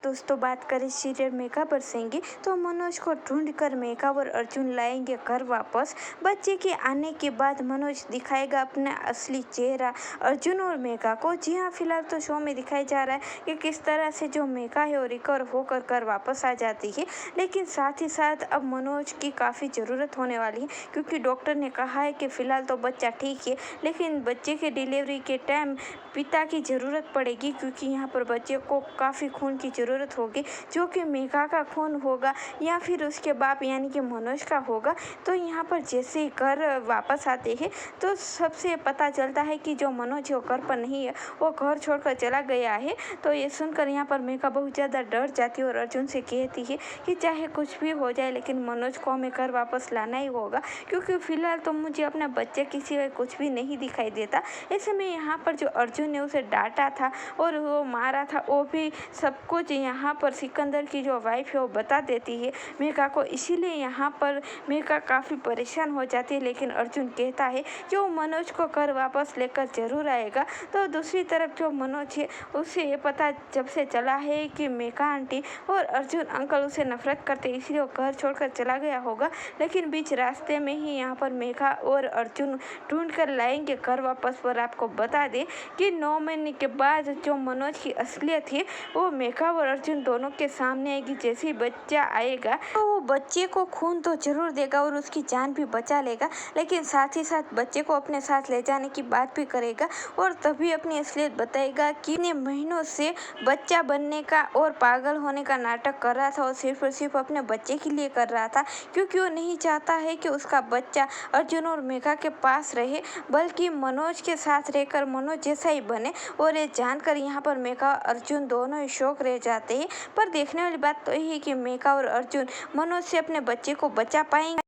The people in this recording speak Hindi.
दोस्तों बात करें सीरियल मेघा बरसेंगी तो मनोज को ढूंढकर मेघा और अर्जुन लाएंगे घर वापस। बच्चे के आने के बाद मनोज दिखाएगा अपना असली चेहरा अर्जुन और मेघा को। जी हाँ, फिलहाल तो शो में दिखाया जा रहा है कि किस तरह से जो मेघा है वो रिकवर होकर घर वापस आ जाती है, लेकिन साथ ही साथ अब मनोज की काफ़ी ज़रूरत होने वाली है, क्योंकि डॉक्टर ने कहा है कि फ़िलहाल तो बच्चा ठीक है, लेकिन बच्चे के डिलीवरी के टाइम पिता की ज़रूरत पड़ेगी, क्योंकि यहाँ पर बच्चे को काफ़ी खून की ज़रूरत होगी, जो कि मेघा का खून होगा या फिर उसके बाप यानी कि मनोज का होगा। तो यहाँ पर जैसे ही घर वापस आते हैं तो सबसे पता चलता है कि जो मनोज है वो घर पर नहीं है, वो घर छोड़कर चला गया है। तो ये सुनकर यहाँ पर मेघा बहुत ज़्यादा डर जाती है और अर्जुन से कहती है कि चाहे कुछ भी हो जाए लेकिन मनोज को हमें घर वापस लाना ही होगा, क्योंकि फ़िलहाल तो मुझे अपना बच्चे के सिवाय कुछ भी नहीं दिखाई देता। ऐसे में यहाँ पर जो अर्जुन ने उसे डांटा था और वो मारा था, वो भी सब कुछ यहाँ पर सिकंदर की जो वाइफ है वो बता देती है मेघा को। इसीलिए यहाँ पर मेघा काफ़ी परेशान हो जाती है, लेकिन अर्जुन कहता है कि वो मनोज को घर वापस लेकर ज़रूर आएगा। तो दूसरी तरफ जो मनोज है उसे ये पता जब से चला है कि मेघा आंटी और अर्जुन अंकल उसे नफरत करते, इसलिए वो घर छोड़कर चला गया होगा, लेकिन बीच रास्ते में ही यहाँ पर मेघा और अर्जुन ढूंढ कर लाएंगे घर वापस। पर आपको बता दें कि 9 महीने के बाद जो मनोज की असलियत है वो मेघा और अर्जुन दोनों के सामने आएगी। जैसे ही बच्चा आएगा तो वो बच्चे को खून तो जरूर देगा और उसकी जान भी बचा लेगा, लेकिन साथ ही साथ बच्चे को अपने साथ ले जाने की बात भी करेगा और तभी अपनी असलियत बताएगा कि इतने महीनों से बच्चा बनने का और पागल होने का नाटक कर रहा था और सिर्फ अपने बच्चे के लिए कर रहा था, क्योंकि वो नहीं चाहता है कि उसका बच्चा अर्जुन और मेघा के पास रहे, बल्कि मनोज के साथ रहकर मनोज जैसा ही बने। और ये जानकर यहाँ पर मेघा अर्जुन दोनों ही शौक रह जाते हैं। पर देखने वाली बात तो यही है कि मेघा और अर्जुन मनोज से अपने बच्चे को बचा पाएंगे।